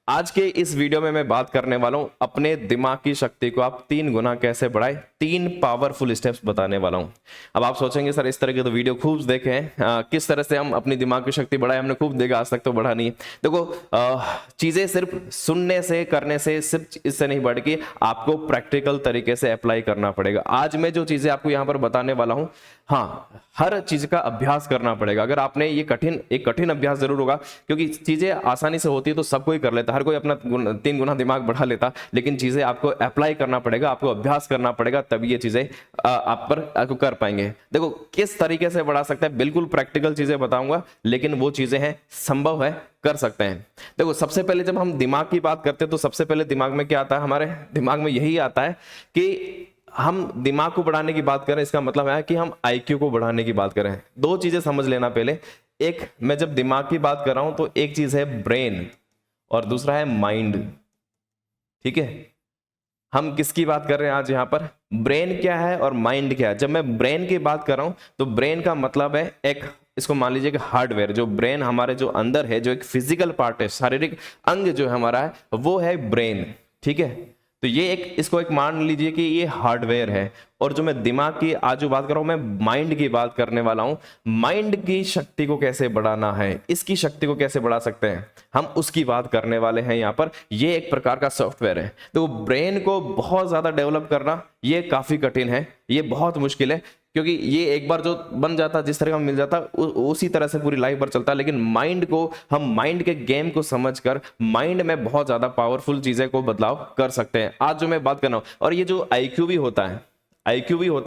आज के इस वीडियो में मैं बात करने वाला हूं अपने दिमाग की शक्ति को आप 3 गुना कैसे बढ़ाएं। 3 पावरफुल स्टेप्स बताने वाला हूं। अब आप सोचेंगे सर इस तरह के तो वीडियो खूब देखे हैं, किस तरह से हम अपनी दिमाग की शक्ति बढ़ाएं। हमने खूब देखा, आज तक तो बढ़ा नहीं है। देखो चीजें सिर्फ सुनने से करने से सिर्फ इससे नहीं बढ़ेगी, आपको प्रैक्टिकल तरीके से अप्लाई करना पड़ेगा। आज मैं जो चीजें आपको यहाँ पर बताने वाला हूँ, हाँ, हर चीज का अभ्यास करना पड़ेगा। अगर आपने ये एक कठिन अभ्यास जरूर होगा, क्योंकि चीजें आसानी से होती है तो सब कोई कर लेता, हर कोई अपना 3 गुना दिमाग बढ़ा लेता, लेकिन चीजें आपको अप्लाई करना पड़ेगा, आपको अभ्यास करना पड़ेगा, तभी ये चीजें आपको कर पाएंगे। देखो किस तरीके से बढ़ा सकते हैं, बिल्कुल प्रैक्टिकल चीजें बताऊंगा, लेकिन वो चीजें हैं, संभव है, कर सकते हैं। देखो सबसे पहले जब हम दिमाग की बात करते हैं तो सबसे पहले दिमाग में क्या आता है, हमारे दिमाग में यही आता है कि हम दिमाग को बढ़ाने की बात करें, इसका मतलब है कि हम आईक्यू को बढ़ाने की बात करें। दो चीजें समझ लेना पहले। एक, मैं जब दिमाग की बात कर रहा हूं तो एक चीज है ब्रेन और दूसरा है माइंड। ठीक है, हम किसकी बात कर रहे हैं आज यहां पर? ब्रेन क्या है और माइंड क्या है। जब मैं ब्रेन की बात कर रहा हूं तो ब्रेन का मतलब है एक, इसको मान लीजिए कि हार्डवेयर, जो ब्रेन हमारे जो अंदर है, जो एक फिजिकल पार्ट है, शारीरिक अंग जो है हमारा है, वो है ब्रेन। ठीक है, तो ये एक, इसको एक मान लीजिए कि ये हार्डवेयर है। और जो मैं दिमाग की आज जो बात कर रहा हूं, मैं माइंड की बात करने वाला हूं। माइंड की शक्ति को कैसे बढ़ाना है, इसकी शक्ति को कैसे बढ़ा सकते हैं, हम उसकी बात करने वाले हैं यहाँ पर। ये एक प्रकार का सॉफ्टवेयर है। तो ब्रेन को बहुत ज्यादा डेवलप करना ये काफी कठिन है, ये बहुत मुश्किल है, क्योंकि ये एक बार जो बन जाता, जिस तरह का मिल जाता, उसी तरह से पूरी लाइफ भर चलता है। लेकिन माइंड को, हम माइंड के गेम को समझकर माइंड में बहुत ज्यादा पावरफुल चीजें को बदलाव कर सकते हैं। आज जो मैं बात कर रहा हूं, और ये जो आईक्यू भी होता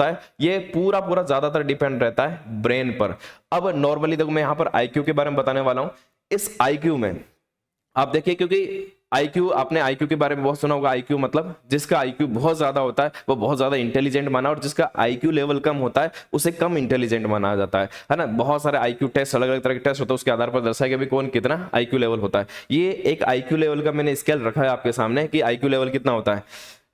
है, ये पूरा ज्यादातर डिपेंड रहता है ब्रेन पर। अब नॉर्मली देखो मैं यहां पर आईक्यू के बारे में बताने वाला हूं। इस आईक्यू में आप देखिए, क्योंकि आईक्यू, आपने आईक्यू के बारे में बहुत सुना होगा। आईक्यू मतलब जिसका आईक्यू बहुत ज्यादा होता है वो बहुत ज्यादा इंटेलिजेंट माना, और जिसका आईक्यू लेवल कम होता है उसे कम इंटेलिजेंट माना जाता है ना। बहुत सारे आईक्यू टेस्ट, अलग अलग तरह के टेस्ट होते हैं, उसके आधार पर दर्शाया गया कौन कितना आईक्यू लेवल होता है। ये एक आईक्यू लेवल का मैंने स्केल रखा है आपके सामने कि आईक्यू लेवल कितना होता है।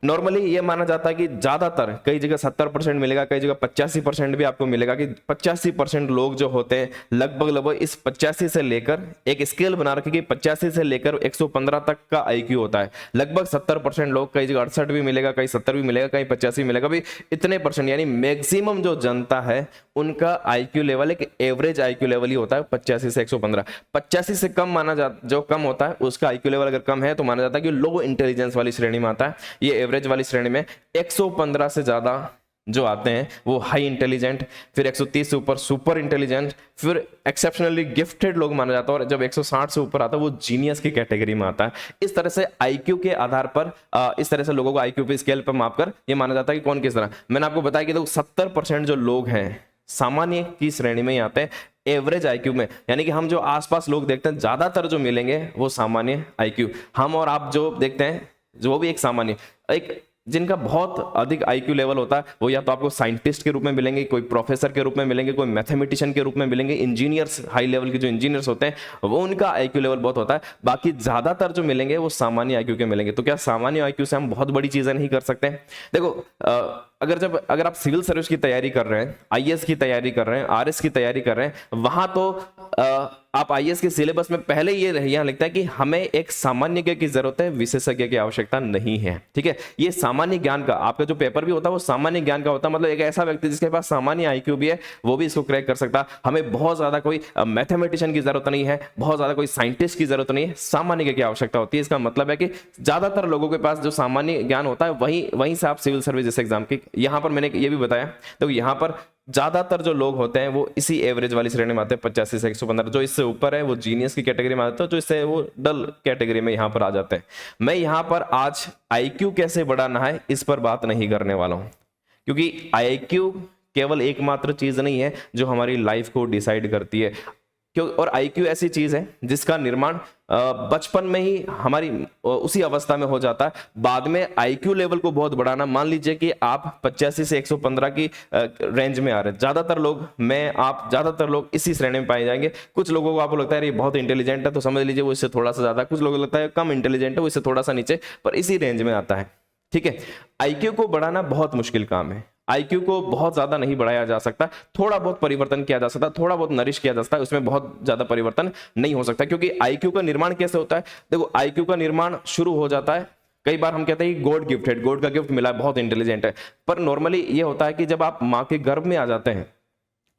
नॉर्मली ये माना जाता है कि ज्यादातर, कई जगह 70% मिलेगा, कई जगह 85% भी आपको मिलेगा, कि 85% लोग जो होते हैं लगभग इस 85 से लेकर, एक स्केल बना रखी कि 85 से लेकर 115 तक का आईक्यू होता है। लगभग 70% लोग, कई जगह 68 भी मिलेगा, कहीं 70 भी मिलेगा, कहीं 85 मिलेगा, भी इतने परसेंट, यानी मैक्सिमम जो जनता है उनका आईक्यू लेवल एक एवरेज आईक्यू लेवल ही होता है 85 से 115। 85 से कम माना जाता, जो कम होता है उसका आईक्यू लेवल अगर कम है तो माना जाता है कि लो इंटेलिजेंस वाली श्रेणी में आता है। ये एवरेज वाली श्रेणी में 115 से ज्यादा जो आते हैं वो हाई इंटेलिजेंट, फिर 130 से ऊपर सुपर इंटेलिजेंट, फिर एक्सेप्शनली गिफ्टेड लोग माना जाता है, और जब 160 से ऊपर आता है वो जीनियस की कैटेगरी में आता है। इस तरह से आईक्यू के आधार पर, इस तरह से लोगों को आईक्यू पे स्केल पर मापकर ये माना जाता है कि कौन किस तरह। मैंने आपको बताया कि देखो 70% जो लोग हैं सामान्य की श्रेणी में ही आते हैं, एवरेज आईक्यू में, यानी कि हम जो आसपास लोग देखते हैं ज्यादातर जो मिलेंगे वो सामान्य आईक्यू। हम और आप जो देखते हैं जो भी एक सामान्य, एक जिनका बहुत अधिक आईक्यू लेवल होता है वो या तो आपको साइंटिस्ट के रूप में मिलेंगे, कोई प्रोफेसर के रूप में मिलेंगे, कोई मैथमेटिशियन के रूप में मिलेंगे, इंजीनियर्स, हाई लेवल के जो इंजीनियर्स होते हैं वो उनका आईक्यू लेवल बहुत होता है। बाकी ज्यादातर जो मिलेंगे वो सामान्य आईक्यू के मिलेंगे। तो क्या सामान्य आईक्यू से हम बहुत बड़ी चीजें नहीं कर सकते? देखो अगर आप सिविल सर्विस की तैयारी कर रहे हैं, आईएएस की तैयारी कर रहे हैं, आरएस की तैयारी कर रहे हैं, वहां तो आप आईएएस के सिलेबस में पहले ये यहां लिखता है कि हमें एक सामान्य की जरूरत है, विशेषज्ञ की आवश्यकता नहीं है। ठीक है, ये सामान्य ज्ञान का आपका जो पेपर भी होता है वो सामान्य ज्ञान का होता है, मतलब एक ऐसा व्यक्ति जिसके पास सामान्य आईक्यू भी है वो भी इसको क्रैक कर सकता है। हमें बहुत ज्यादा कोई मैथमेटिशियन की जरूरत नहीं है, बहुत ज्यादा कोई साइंटिस्ट की जरूरत नहीं है, सामान्य की आवश्यकता होती है। इसका मतलब है कि ज्यादातर लोगों के पास जो सामान्य ज्ञान होता है वहीं से आप सिविल सर्विस जैसे एग्जाम की, यहां पर मैंने ये भी बताया, तो यहां पर ज्यादातर जो लोग होते हैं वो इसी एवरेज वाली श्रेणी में आते हैं, 85 से 115। जो इससे ऊपर है वो जीनियस की कैटेगरी में आते हैं, जो इससे वो डल कैटेगरी में यहां पर आ जाते हैं। मैं यहां पर आज आईक्यू कैसे बढ़ाना है इस पर बात नहीं करने वाला हूं, क्योंकि आईक्यू केवल एकमात्र चीज नहीं है जो हमारी लाइफ को डिसाइड करती है। क्यों? और आईक्यू ऐसी चीज है जिसका निर्माण बचपन में ही हमारी उसी अवस्था में हो जाता है। बाद में आईक्यू लेवल को बहुत बढ़ाना, मान लीजिए कि आप 85 से 115 की रेंज में आ रहे हैं, ज्यादातर लोग इसी श्रेणी में पाए जाएंगे। कुछ लोगों को आपको लगता है ये बहुत इंटेलिजेंट है तो समझ लीजिए वो इससे थोड़ा सा ज्यादा, कुछ लोगों को लगता है कम इंटेलिजेंट है वो इससे थोड़ा सा नीचे, पर इसी रेंज में आता है। ठीक है, आईक्यू को बढ़ाना बहुत मुश्किल काम है। आईक्यू को बहुत ज्यादा नहीं बढ़ाया जा सकता, थोड़ा बहुत परिवर्तन किया जा सकता, थोड़ा बहुत नरिश किया जा सकता है, उसमें बहुत ज्यादा परिवर्तन नहीं हो सकता। क्योंकि आईक्यू का निर्माण कैसे होता है, देखो आईक्यू का निर्माण शुरू हो जाता है, कई बार हम कहते हैं कि गॉड गिफ्टेड, गॉड का गिफ्ट मिला है, बहुत इंटेलिजेंट है, पर नॉर्मली ये होता है कि जब आप माँ के गर्भ में आ जाते हैं,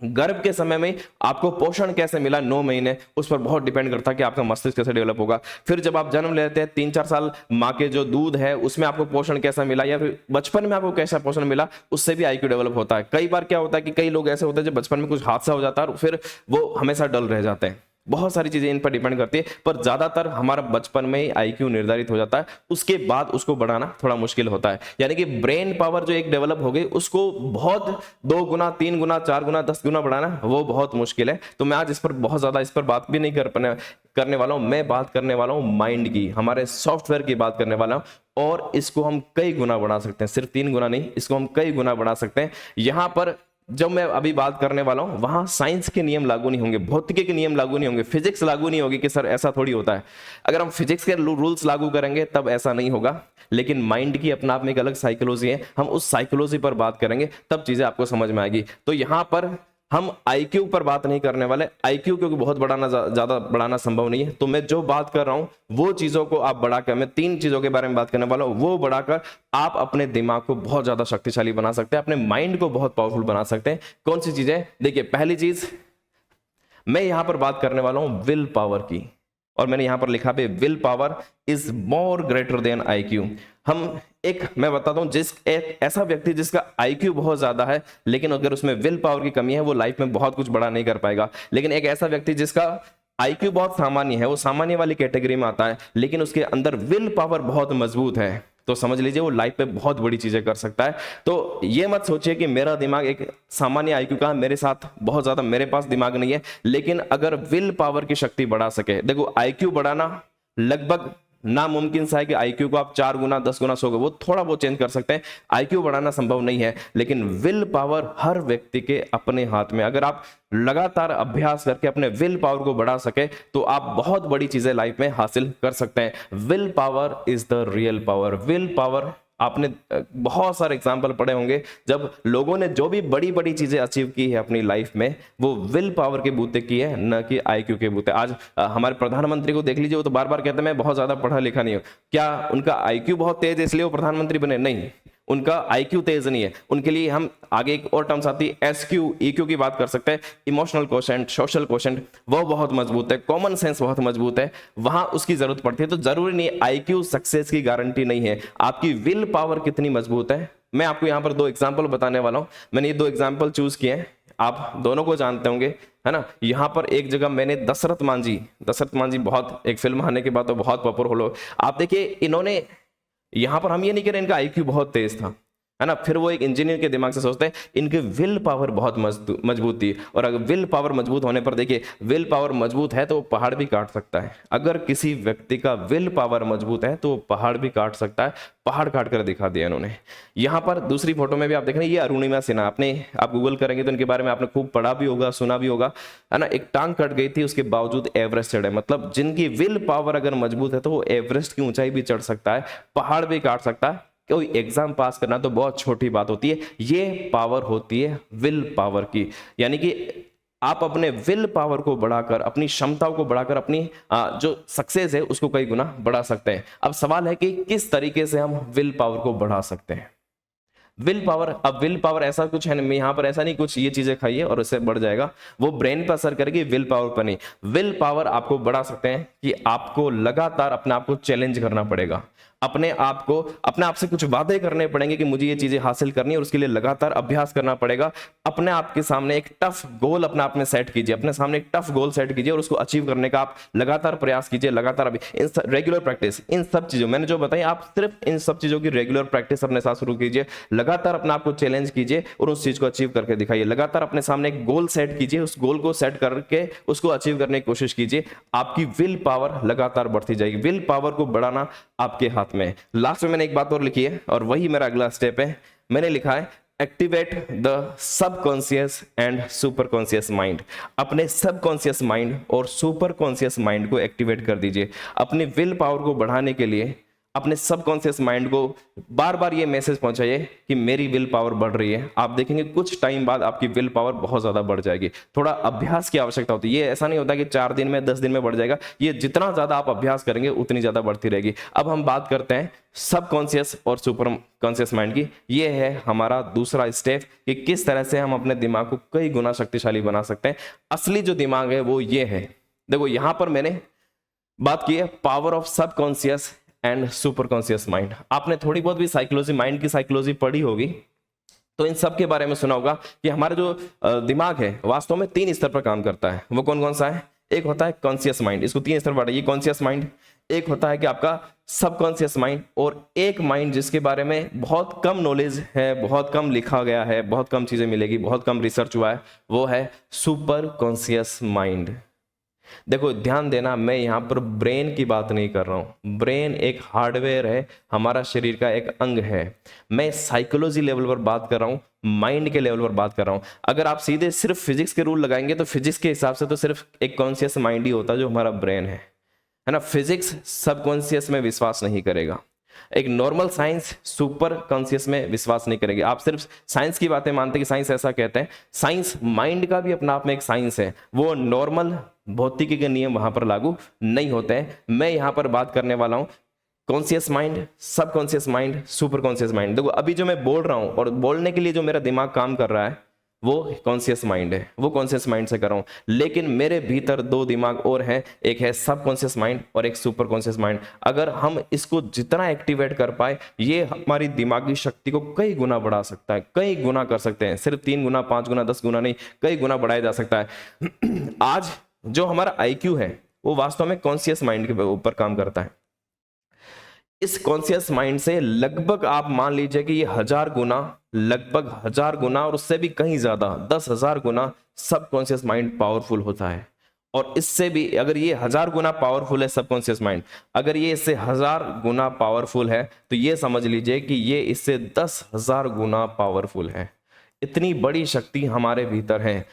गर्भ के समय में आपको पोषण कैसे मिला 9 महीने, उस पर बहुत डिपेंड करता है कि आपका मस्तिष्क कैसे डेवलप होगा। फिर जब आप जन्म लेते हैं 3-4 साल माँ के जो दूध है उसमें आपको पोषण कैसा मिला, या फिर बचपन में आपको कैसा पोषण मिला, उससे भी आईक्यू डेवलप होता है। कई बार क्या होता है कि कई लोग ऐसे होते हैं जब बचपन में कुछ हादसा हो जाता है और फिर वो हमेशा डल रह जाते हैं, बहुत सारी चीजें इन पर डिपेंड करती है, पर ज्यादातर हमारा बचपन में ही आईक्यू निर्धारित हो जाता है, उसके बाद उसको बढ़ाना थोड़ा मुश्किल होता है। यानी कि ब्रेन पावर जो एक डेवलप हो गई उसको बहुत 2 गुना 3 गुना 4 गुना 10 गुना बढ़ाना वो बहुत मुश्किल है। तो मैं आज इस पर बहुत ज्यादा इस पर बात भी नहीं करने वाला हूं। मैं बात करने वाला हूं माइंड की, हमारे सॉफ्टवेयर की बात करने वाला हूं, और इसको हम कई गुना बढ़ा सकते हैं, सिर्फ 3 गुना नहीं, इसको हम कई गुना बढ़ा सकते हैं। यहां पर जब मैं अभी बात करने वाला हूं वहां साइंस के नियम लागू नहीं होंगे, भौतिकी के नियम लागू नहीं होंगे, फिजिक्स लागू नहीं होगी कि सर ऐसा थोड़ी होता है। अगर हम फिजिक्स के रूल्स लागू करेंगे तब ऐसा नहीं होगा, लेकिन माइंड की अपना आप में एक अलग साइकोलॉजी है, हम उस साइकोलॉजी पर बात करेंगे तब चीजें आपको समझ में आएगी। तो यहां पर हम आईक्यू पर बात नहीं करने वाले, आईक्यू क्योंकि बहुत बढ़ाना ज्यादा बढ़ाना संभव नहीं है। तो मैं जो बात कर रहा हूं वो चीजों को आप बढ़ाकर, मैं 3 चीजों के बारे में बात करने वाला हूं, वो बढ़ाकर आप अपने दिमाग को बहुत ज्यादा शक्तिशाली बना सकते हैं, अपने माइंड को बहुत पावरफुल बना सकते हैं। कौन सी चीजें, देखिए पहली चीज मैं यहां पर बात करने वाला हूं विल पावर की, और मैंने यहां पर लिखा भी will power is more greater than IQ. मैं बताता हूं, एक ऐसा व्यक्ति जिसका आईक्यू बहुत ज्यादा है लेकिन अगर उसमें विल पावर की कमी है वो लाइफ में बहुत कुछ बड़ा नहीं कर पाएगा। लेकिन एक ऐसा व्यक्ति जिसका आईक्यू बहुत सामान्य है, वो सामान्य वाली कैटेगरी में आता है, लेकिन उसके अंदर विल पावर बहुत मजबूत है, तो समझ लीजिए वो लाइफ में बहुत बड़ी चीजें कर सकता है। तो ये मत सोचिए कि मेरा दिमाग एक सामान्य आईक्यू का, मेरे साथ बहुत ज्यादा मेरे पास दिमाग नहीं है, लेकिन अगर विल पावर की शक्ति बढ़ा सके, देखो आईक्यू बढ़ाना लगभग नामुमकिन सा है कि आईक्यू को आप 4 गुना 10 गुना 100 वो थोड़ा बहुत चेंज कर सकते हैं, आईक्यू बढ़ाना संभव नहीं है। लेकिन विल पावर हर व्यक्ति के अपने हाथ में, अगर आप लगातार अभ्यास करके अपने विल पावर को बढ़ा सके तो आप बहुत बड़ी चीजें लाइफ में हासिल कर सकते हैं। Will power is the real power. Will power, आपने बहुत सारे एग्जाम्पल पढ़े होंगे जब लोगों ने जो भी बड़ी बड़ी चीजें अचीव की है अपनी लाइफ में, वो विल पावर के बूते की है, न कि आईक्यू के बूते। आज हमारे प्रधानमंत्री को देख लीजिए, वो तो बार बार कहते हैं मैं बहुत ज्यादा पढ़ा लिखा नहीं हूं। क्या उनका आईक्यू बहुत तेज है इसलिए वो प्रधानमंत्री बने? नहीं, उनका आईक्यू तेज नहीं है। उनके लिए हम आगे एक और टर्म्स आती है एसक्यू, ईक्यू की बात कर सकते हैं, इमोशनल कोशेंट, सोशल कोशेंट, वो बहुत मजबूत है, कॉमन सेंस बहुत मजबूत है, वहां उसकी जरूरत पड़ती है। तो जरूरी नहीं आईक्यू सक्सेस की गारंटी नहीं है, आपकी विल पावर कितनी मजबूत है। मैं आपको यहां पर 2 एग्जाम्पल बताने वाला हूं, मैंने ये 2 एग्जाम्पल चूज किए हैं, आप दोनों को जानते होंगे, है ना। यहां पर एक जगह मैंने दशरथ मांझी बहुत, एक फिल्म आने के बाद तो बहुत पॉपुलर हो, आप देखिए इन्होंने, यहां पर हम ये नहीं कह रहे इनका आईक्यू बहुत तेज था, है ना, फिर वो एक इंजीनियर के दिमाग से सोचते हैं, इनकी विल पावर बहुत मजबूत थी। और अगर विल पावर मजबूत होने पर, देखिए विल पावर मजबूत है तो वो पहाड़ भी काट सकता है। अगर किसी व्यक्ति का विल पावर मजबूत है तो वो पहाड़ भी काट सकता है, पहाड़ काट कर दिखा दिया इन्होंने। यहां पर दूसरी फोटो में भी आप देख रहे हैं, ये अरुणिमा सिन्हा, आप गूगल करेंगे तो इनके बारे में आपने खूब पढ़ा भी होगा, सुना भी होगा, है ना। एक टांग कट गई थी, उसके बावजूद एवरेस्ट चढ़े, मतलब जिनकी विल पावर अगर मजबूत है तो वो एवरेस्ट की ऊंचाई भी चढ़ सकता है, पहाड़ भी काट सकता है। कोई एग्जाम पास करना तो बहुत छोटी बात होती है, ये पावर होती है विल पावर की। यानी कि आप अपने विल पावर को बढ़ाकर, अपनी क्षमताओं को बढ़ाकर अपनी जो सक्सेस है उसको कई गुना बढ़ा सकते हैं। अब सवाल है कि किस तरीके से हम विल पावर को बढ़ा सकते हैं। विल पावर, अब विल पावर ऐसा कुछ है नहीं, यहाँ पर ऐसा नहीं कुछ ये चीजें खाइए और उससे बढ़ जाएगा, वो ब्रेन पर असर करेगी, विल पावर पर नहीं। विल पावर आपको बढ़ा सकते हैं कि आपको लगातार अपने आप को चैलेंज करना पड़ेगा, अपने आप से कुछ वादे करने पड़ेंगे कि मुझे ये चीजें हासिल करनी है, और उसके लिए लगातार अभ्यास करना पड़ेगा। अपने आप के सामने एक टफ गोल अपने आप में सेट कीजिए, अपने सामने एक टफ गोल सेट कीजिए और उसको अचीव करने का आप लगातार प्रयास कीजिए, लगातार रेगुलर प्रैक्टिस, इन सब चीजों मैंने जो बताई, आप सिर्फ इन सब चीजों की रेगुलर प्रैक्टिस अपने साथ शुरू कीजिए, लगातार अपने आप को चैलेंज कीजिए और उस चीज को अचीव करके दिखाइए। लगातार अपने सामने एक गोल सेट कीजिए, उस गोल को सेट करके उसको अचीव करने की कोशिश कीजिए, आपकी विल पावर लगातार बढ़ती जाएगी। विल पावर को बढ़ाना आपके हाथ में। लास्ट में मैंने एक बात और लिखी है और वही मेरा अगला स्टेप है, मैंने लिखा है activate the subconscious and super conscious mind. अपने सबकॉन्शियस माइंड और सुपर कॉन्शियस माइंड को एक्टिवेट कर दीजिए। अपनी विल पावर को बढ़ाने के लिए अपने सबकॉन्शियस माइंड को बार बार ये मैसेज पहुंचाइए कि मेरी विल पावर बढ़ रही है। आप देखेंगे कुछ टाइम बाद आपकी विल पावर बहुत ज्यादा बढ़ जाएगी। थोड़ा अभ्यास की आवश्यकता होती है, ये ऐसा नहीं होता कि 4 दिन में 10 दिन में बढ़ जाएगा, ये जितना ज्यादा आप अभ्यास करेंगे उतनी ज्यादा बढ़ती रहेगी। अब हम बात करते हैं सबकॉन्शियस और सुपर कॉन्शियस माइंड की। ये है हमारा दूसरा स्टेप कि किस तरह से हम अपने दिमाग को कई गुना शक्तिशाली बना सकते हैं। असली जो दिमाग है वो ये है, देखो यहां पर मैंने बात की है power of subconscious and super conscious mind. आपने थोड़ी बहुत भी साइकोलॉजी, माइंड की साइकोलॉजी पढ़ी होगी तो इन सब के बारे में सुना होगा कि हमारा जो दिमाग है वास्तव में 3 स्तर पर काम करता है। वो कौन कौन सा है? एक होता है कॉन्शियस माइंड, इसको 3 स्तर बांटा, ये कॉन्शियस माइंड। एक होता है कि आपका सबकॉन्शियस माइंड, और एक माइंड जिसके बारे में बहुत कम नॉलेज है, बहुत कम लिखा गया है, बहुत कम चीजें मिलेगी, बहुत कम रिसर्च हुआ है, वो है सुपर कॉन्शियस माइंड। देखो ध्यान देना, मैं यहां पर ब्रेन की बात नहीं कर रहा हूं। ब्रेन एक हार्डवेयर है, हमारा शरीर का एक अंग है। मैं साइकोलॉजी लेवल पर बात कर रहा हूं, माइंड के लेवल पर बात कर रहा हूं। अगर आप सीधे सिर्फ फिजिक्स के रूल लगाएंगे तो फिजिक्स के हिसाब से तो सिर्फ एक कॉन्शियस माइंड ही होता है जो हमारा ब्रेन है ना। फिजिक्स सबकॉन्शियस में विश्वास नहीं करेगा, एक नॉर्मल साइंस सुपर कॉन्शियस में विश्वास नहीं करेगी। आप सिर्फ साइंस की बातें मानते हैं कि साइंस ऐसा कहते हैं, साइंस माइंड का भी अपना आप में एक साइंस है, वो नॉर्मल भौतिकी के नियम वहां पर लागू नहीं होते हैं। मैं यहां पर बात करने वाला हूं conscious mind, subconscious mind, super conscious mind. देखो अभी जो मैं बोल रहा हूं और बोलने के लिए जो मेरा दिमाग काम कर रहा है वो कॉन्शियस माइंड है, वो कॉन्शियस माइंड से कर रहा हूं, लेकिन मेरे भीतर 2 दिमाग और हैं, एक है सबकॉन्शियस माइंड और एक सुपर कॉन्शियस माइंड। अगर हम इसको जितना एक्टिवेट कर पाए ये हमारी दिमागी शक्ति को कई गुना बढ़ा सकता है, कई गुना कर सकते हैं, सिर्फ 3 गुना 5 गुना 10 गुना नहीं, कई गुना बढ़ाया जा सकता है। आज जो हमारा आईक्यू है वो वास्तव में कॉन्शियस माइंड के ऊपर काम करता है। इस कॉन्शियस माइंड से लगभग आप मान लीजिए कि ये 1000 गुना, लगभग 1000 गुना और उससे भी कहीं ज्यादा 10,000 गुना सबकॉन्शियस माइंड पावरफुल होता है। और इससे भी अगर ये 1000 गुना पावरफुल है सबकॉन्शियस माइंड, अगर ये इससे 1000 गुना पावरफुल है तो ये समझ लीजिए कि ये इससे 10,000 गुना पावरफुल है। इतनी बड़ी शक्ति हमारे भीतर है,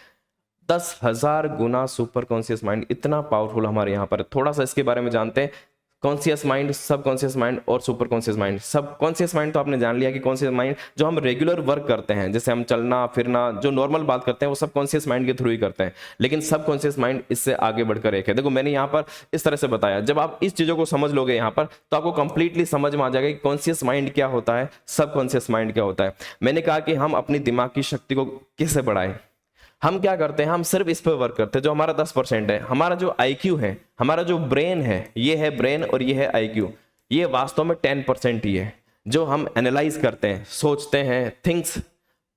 10,000 गुना सुपर कॉन्शियस माइंड, इतना पावरफुल हमारे यहाँ पर। थोड़ा सा इसके बारे में जानते हैं, कॉन्शियस माइंड, सबकॉन्शियस माइंड और super conscious mind. Subconscious mind तो आपने जान लिया कि कॉन्शियस माइंड जो हम रेगुलर वर्क करते हैं, जैसे हम चलना फिरना, जो नॉर्मल बात करते हैं वो सब कॉन्शियस माइंड के थ्रू ही करते हैं, लेकिन सबकॉन्शियस माइंड इससे आगे बढ़कर एक है। देखो मैंने यहाँ पर इस तरह से बताया, जब आप इस चीजों को समझ लोगे यहाँ पर तो आपको कंप्लीटली समझ में आ जाएगा कि कॉन्शियस माइंड क्या होता है, सबकॉन्शियस माइंड क्या होता है। मैंने कहा कि हम अपनी दिमाग की शक्ति को कैसे बढ़ाएं। हम क्या करते हैं, हम सिर्फ इस पर वर्क करते हैं, जो हमारा 10% है। हमारा जो आईक्यू है, हमारा जो ब्रेन है, ये है ब्रेन और ये है आईक्यू, ये वास्तव में 10% ही है। जो हम एनालाइज करते हैं, सोचते हैं, thinks,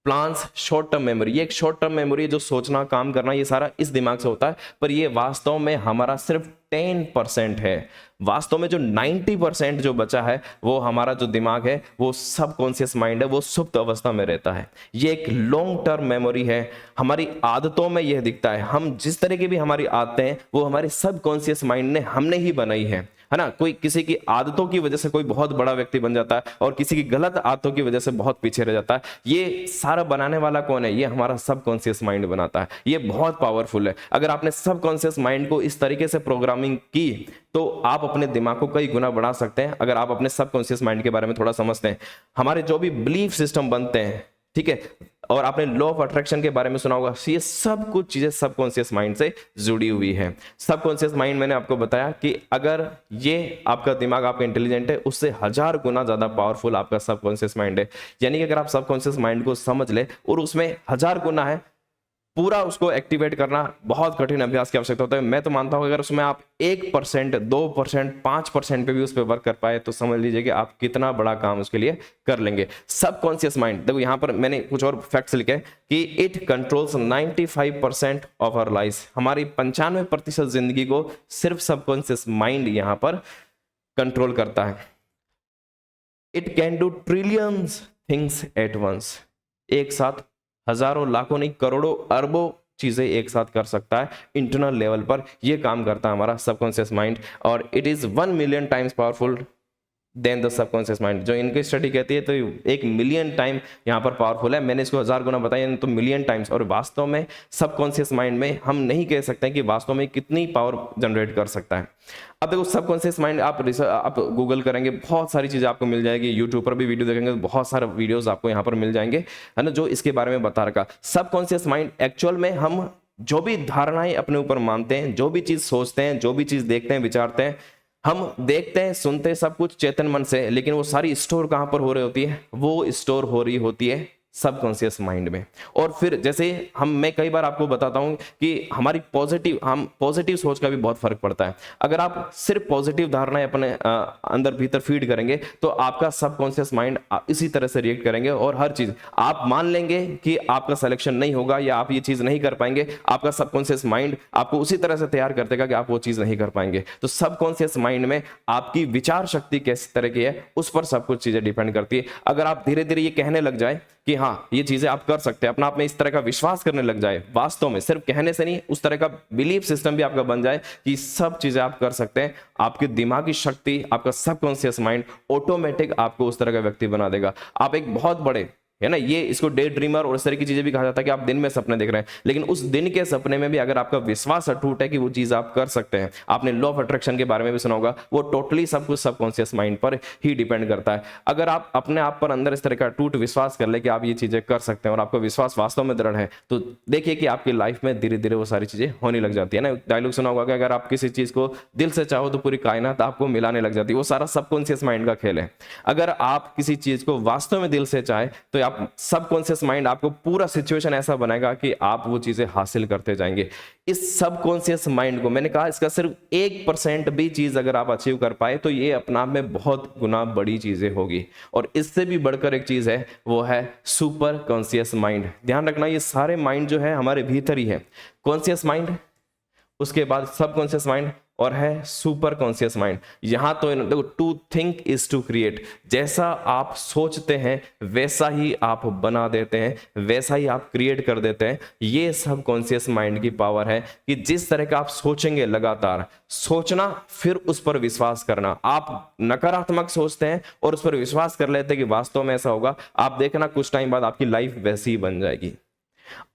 plans, short term memory, ये एक शॉर्ट टर्म मेमोरी है, जो सोचना, काम करना, ये सारा इस दिमाग से होता है। पर ये वास्तव में हमारा सिर्फ 10% है। वास्तव में जो 90% जो बचा है वो हमारा जो दिमाग है, वो सबकॉन्शियस माइंड है, वो सुप्त अवस्था में रहता है। ये एक लॉन्ग टर्म मेमोरी है। हमारी आदतों में यह दिखता है, हम जिस तरह की भी हमारी आदतें हैं वो हमारे सबकॉन्शियस माइंड ने, हमने ही बनाई है ना। कोई किसी की आदतों की वजह से कोई बहुत बड़ा व्यक्ति बन जाता है और किसी की गलत आदतों की वजह से बहुत पीछे रह जाता है। ये सारा बनाने वाला कौन है? ये हमारा सबकॉन्शियस माइंड बनाता है। ये बहुत पावरफुल है। अगर आपने सबकॉन्शियस माइंड को इस तरीके से प्रोग्रामिंग की तो आप अपने दिमाग को कई गुना बढ़ा सकते हैं। अगर आप अपने सबकॉन्शियस माइंड के बारे में थोड़ा समझते हैं, हमारे जो भी बिलीफ सिस्टम बनते हैं, ठीक है, और आपने लॉ ऑफ अट्रैक्शन के बारे में सुना होगा, ये सब कुछ चीजें सबकॉन्शियस माइंड से जुड़ी हुई है। सबकॉन्शियस माइंड, मैंने आपको बताया कि अगर ये आपका दिमाग, आपका इंटेलिजेंट है, उससे 1000 गुना ज्यादा पावरफुल आपका सबकॉन्शियस माइंड है। यानी कि अगर आप सबकॉन्शियस माइंड को समझ ले और उसमें 1000 गुना है, पूरा उसको एक्टिवेट करना बहुत कठिन अभ्यास की आवश्यकता होता है। मैं तो मानता हूं अगर उसमें आप 1%, 2%, 5% पे भी उस पर वर्क कर पाए तो समझ लीजिए कि आप कितना बड़ा काम उसके लिए कर लेंगे। सबकॉन्शियस माइंड, देखो यहां पर मैंने कुछ और फैक्ट्स लिखे कि it controls 95% of our life. हमारी 95% जिंदगी को सिर्फ सबकॉन्शियस माइंड यहां पर कंट्रोल करता है। It can do trillions things at once, एक साथ हजारों, लाखों नहीं, करोड़ों, अरबों चीजें एक साथ कर सकता है। इंटरनल लेवल पर यह काम करता है हमारा सबकॉन्शियस माइंड, और it is 1 million times powerful than the subconscious mind. जो इनकी स्टडी कहती है तो 1,000,000 टाइम यहाँ पर पावरफुल है। मैंने इसको 1000 गुना बताया तो मिलियन टाइम्स। और वास्तव में सबकॉन्शियस माइंड में हम नहीं कह सकते कि वास्तव में कितनी पावर जनरेट कर सकता है। अब देखो सबकॉन्शियस माइंड आप गूगल करेंगे बहुत सारी चीजें आपको मिल जाएगी, यूट्यूब पर भी वीडियो देखेंगे तो बहुत सारे वीडियोस आपको यहाँ पर मिल जाएंगे, है ना, जो इसके बारे में बता रखा। सबकॉन्शियस माइंड एक्चुअल में हम जो भी धारणाएं अपने ऊपर मानते हैं, जो भी चीज सोचते हैं, जो भी चीज देखते हैं, विचारते हैं, हम देखते हैं, सुनते हैं सब कुछ चेतन मन से, लेकिन वो सारी स्टोर कहां पर हो रही होती है? वो स्टोर हो रही होती है सबकॉन्शियस माइंड में। और फिर जैसे मैं कई बार आपको बताता हूं कि हमारी पॉजिटिव सोच का भी बहुत फर्क पड़ता है। अगर आप सिर्फ पॉजिटिव धारणाएं अपने अंदर भीतर फीड करेंगे तो आपका सबकॉन्शियस माइंड इसी तरह से रिएक्ट करेंगे और हर चीज आप मान लेंगे कि आपका सिलेक्शन नहीं होगा या आप ये चीज नहीं कर पाएंगे, आपका सबकॉन्शियस माइंड आपको उसी तरह से तैयार कर देगा कि आप वो चीज नहीं कर पाएंगे। तो सबकॉन्शियस माइंड में आपकी विचार शक्ति किस तरह की है उस पर सब कुछ चीजें डिपेंड करती है। अगर आप धीरे धीरे ये कहने लग जाए कि हाँ ये चीजें आप कर सकते हैं, अपना आप में इस तरह का विश्वास करने लग जाए, वास्तव में सिर्फ कहने से नहीं, उस तरह का बिलीफ सिस्टम भी आपका बन जाए कि सब चीजें आप कर सकते हैं, आपकी दिमागी शक्ति, आपका सबकॉन्शियस माइंड ऑटोमेटिक आपको उस तरह का व्यक्ति बना देगा। आप एक बहुत बड़े, है ना, ये इसको डे ड्रीमर और इस तरह की चीजें भी कहा जाता है कि आप दिन में सपने देख रहे हैं, लेकिन उस दिन के सपने में भी अगर आपका विश्वास अटूट है कि वो चीज आप कर सकते हैं, आपने लॉ ऑफ अट्रैक्शन के बारे में भी सुना होगा, वो टोटली सब कुछ सबकॉन्शियस माइंड पर ही डिपेंड करता है। अगर आप अपने आप पर अंदर इस तरह का अटूट विश्वास कर ले कि आप ये चीजें कर सकते हैं और आपका विश्वास वास्तव में दृढ़ है, तो देखिए कि आपकी लाइफ में धीरे धीरे वो सारी चीजें होने लग जाती है ना। डायलॉग सुना होगा कि अगर आप किसी चीज को दिल से चाहो तो पूरी कायनात आपको मिलाने लग जाती है। वो सारा सबकॉन्शियस माइंड का खेल है। अगर आप किसी चीज को वास्तव में दिल से चाहे तो आप सबकॉन्शियस माइंड आपको पूरा सिचुएशन ऐसा बनाएगा कि आप वो चीजें हासिल करते जाएंगे। इस सबकॉन्शियस माइंड को मैंने कहा इसका सिर्फ 1% भी चीज अगर आप अचीव कर पाए तो ये अपना आप में बहुत गुना बड़ी चीजें होगी। और इससे भी बढ़कर एक चीज है, वो है सुपर कॉन्शियस माइंड। ध्यान रखना ये सारे माइंड जो है हमारे भीतर ही है। कॉन्शियस माइंड, उसके बाद सबकॉन्शियस माइंड और है सुपर कॉन्शियस माइंड। यहां तो देखो, to think is to create. जैसा आप सोचते हैं वैसा ही आप बना देते हैं, वैसा ही आप क्रिएट कर देते हैं। ये सब कॉन्शियस माइंड की पावर है कि जिस तरह का आप सोचेंगे, लगातार सोचना, फिर उस पर विश्वास करना। आप नकारात्मक सोचते हैं और उस पर विश्वास कर लेते हैं कि वास्तव में ऐसा होगा, आप देखना कुछ टाइम बाद आपकी लाइफ वैसी ही बन जाएगी।